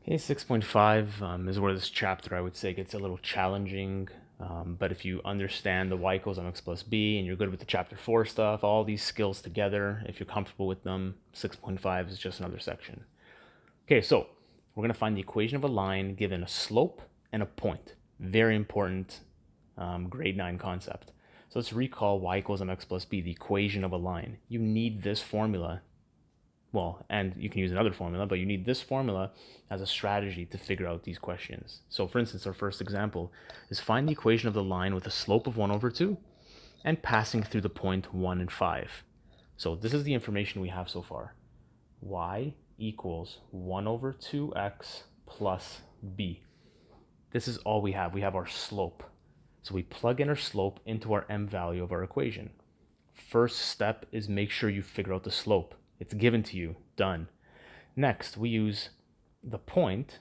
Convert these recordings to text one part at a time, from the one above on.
Okay, 6.5 is where this chapter, I would say, gets a little challenging. But if you understand the y equals mx plus b and you're good with the chapter 4 stuff, all these skills together, if you're comfortable with them, 6.5 is just another section. Okay, so we're going to find the equation of a line given a slope and a point. Very important grade 9 concept. So let's recall y equals mx plus b, the equation of a line. You need this formula. Well, and you can use another formula, but you need this formula as a strategy to figure out these questions. So for instance, our first example is find the equation of the line with a slope of 1 over 2 and passing through the point 1 and 5. So this is the information we have so far. Y equals 1 over 2x plus b. This is all we have. We have our slope. So we plug in our slope into our m value of our equation. First step is make sure you figure out the slope. It's given to you, done. Next, we use the point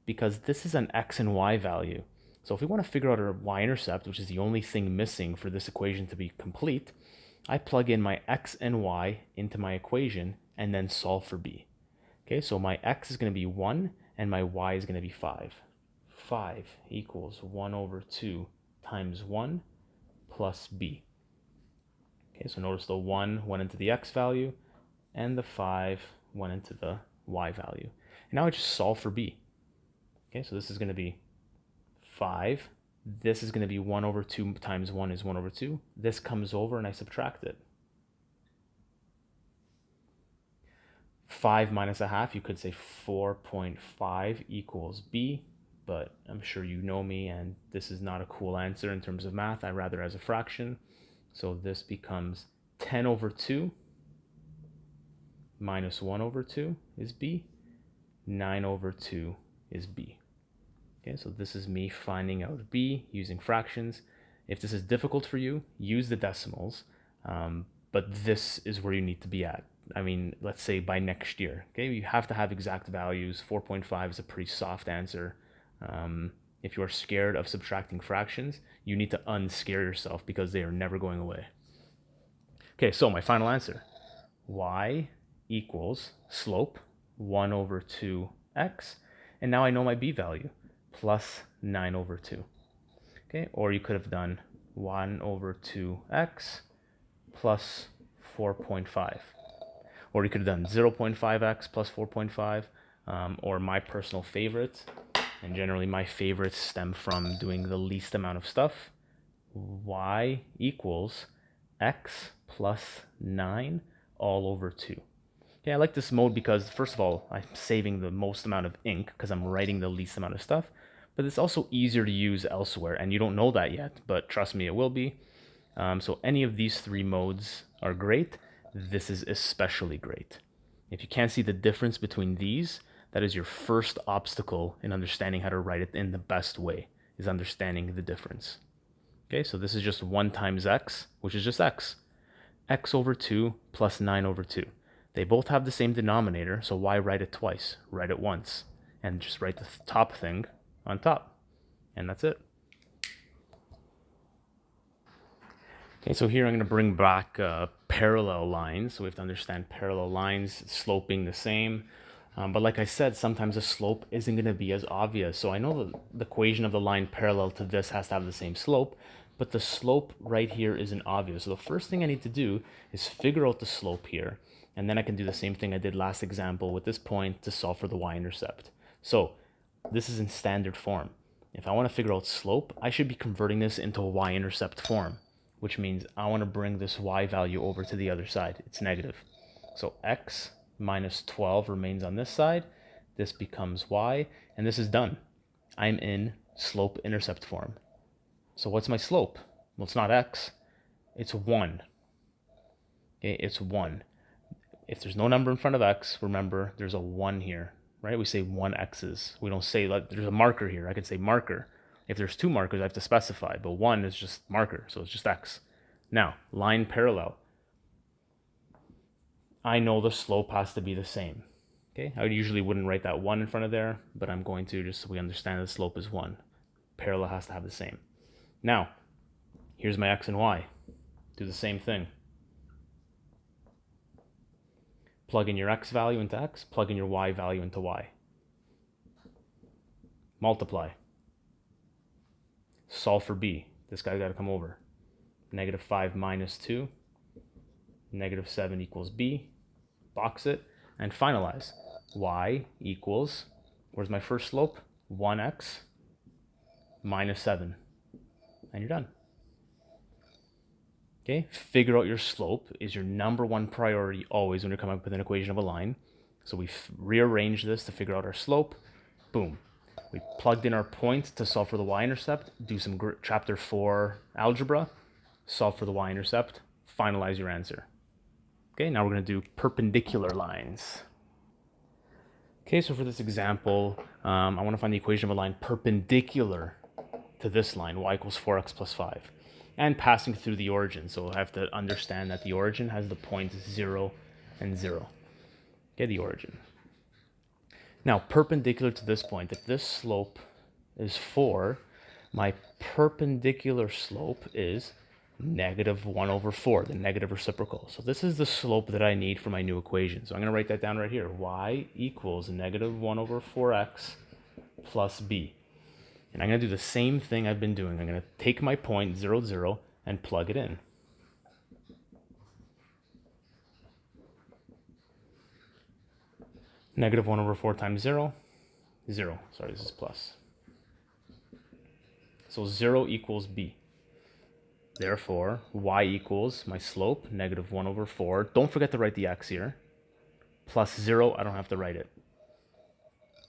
because this is an x and y value. So if we want to figure out our y-intercept, which is the only thing missing for this equation to be complete, I plug in my x and y into my equation and then solve for b. Okay, so my x is going to be 1 and my y is going to be 5. 5 equals 1 over 2 times 1 plus b. Okay, so notice the 1 went into the x value and the 5 went into the y value. And now I just solve for b. Okay, so this is going to be 5. This is going to be 1 over 2 times 1 is 1 over 2. This comes over and I subtract it. 5 minus a half, you could say 4.5 equals b, but I'm sure you know me and this is not a cool answer in terms of math. I'd rather as a fraction. So this becomes 10 over 2 minus 1 over 2 is b. 9 over 2 is b. Okay, so this is me finding out b using fractions. If this is difficult for you, use the decimals, but this is where you need to be at. I mean, let's say by next year. Okay, you have to have exact values. 4.5 is a pretty soft answer. If you are scared of subtracting fractions, you need to unscare yourself because they are never going away. Okay, so my final answer. Y equals slope 1 over 2x. And now I know my b value, plus 9 over 2. Okay, or you could have done 1 over 2x plus 4.5. Or you could have done 0.5x plus 4.5, or my personal favorite, and generally my favorites stem from doing the least amount of stuff. Y equals x plus 9 all over 2. Okay, I like this mode because, first of all, I'm saving the most amount of ink because I'm writing the least amount of stuff, but it's also easier to use elsewhere, and you don't know that yet, but trust me, it will be. So any of these three modes are great. This is especially great. If you can't see the difference between these, that is your first obstacle in understanding how to write it in the best way, is understanding the difference. Okay, so this is just 1 times x, which is just x. X over 2 plus 9 over 2. They both have the same denominator, so why write it twice? Write it once, and just write the top thing on top. And that's it. Okay, so here I'm going to bring back parallel lines. So we have to understand parallel lines, sloping the same. But like I said, sometimes the slope isn't going to be as obvious. So I know the equation of the line parallel to this has to have the same slope, but the slope right here isn't obvious. So the first thing I need to do is figure out the slope here. And then I can do the same thing I did last example with this point to solve for the y-intercept. So this is in standard form. If I want to figure out slope, I should be converting this into a y-intercept form, which means I want to bring this y value over to the other side. It's negative. So x minus 12 remains on this side. This becomes y, and this is done. I'm in slope-intercept form. So what's my slope? Well, it's not x. It's 1. Okay, it's 1. If there's no number in front of x, remember, there's a 1 here, right? We say 1 x's. We don't say, like, there's a marker here. I could say marker. If there's 2 markers, I have to specify, but 1 is just marker, so it's just x. Now, line parallel. I know the slope has to be the same. Okay, I usually wouldn't write that 1 in front of there, but I'm going to just so we understand the slope is 1. Parallel has to have the same. Now, here's my x and y. Do the same thing. Plug in your x value into x, plug in your y value into y. multiply. Solve for b. This guy's got to come over. -5 minus 2, -7 equals b. Box it, and finalize. Y equals, where's my first slope? 1x minus 7. And you're done. Okay, figure out your slope is your number one priority always when you're coming up with an equation of a line. So we rearrange this to figure out our slope. Boom. We plugged in our points to solve for the y-intercept, do some chapter 4 algebra, solve for the y-intercept, finalize your answer. Okay, now we're going to do perpendicular lines. Okay, so for this example, I want to find the equation of a line perpendicular to this line, y equals 4x plus 5, and passing through the origin. So we'll have to understand that the origin has the points 0 and 0. Okay, the origin. Now, perpendicular to this point, if this slope is 4, my perpendicular slope is -1/4, the negative reciprocal. So this is the slope that I need for my new equation. So I'm going to write that down right here. Y equals -1/4x plus b. And I'm going to do the same thing I've been doing. I'm going to take my point 0, 0 and plug it in. -1/4 times 0, 0. Sorry, this is plus. So 0 equals b. Therefore, y equals my slope, -1/4. Don't forget to write the x here. Plus 0, I don't have to write it.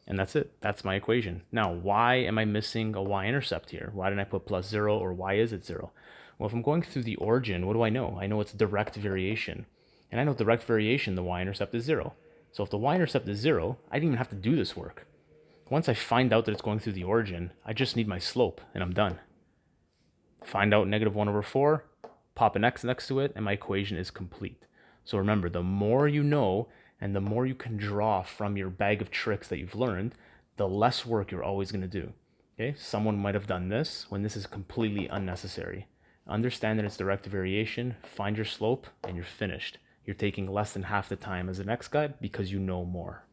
And that's it. That's my equation. Now, why am I missing a y-intercept here? Why didn't I put plus 0, or why is it 0? Well, if I'm going through the origin, what do I know? I know it's direct variation. And I know direct variation, the y-intercept is 0. So if the y-intercept is 0, I didn't even have to do this work. Once I find out that it's going through the origin, I just need my slope, and I'm done. Find out -1/4, pop an x next to it, and my equation is complete. So remember, the more you know, and the more you can draw from your bag of tricks that you've learned, the less work you're always going to do. Okay? Someone might have done this when this is completely unnecessary. Understand that it's direct variation, find your slope, and you're finished. You're taking less than half the time as the next guy because you know more.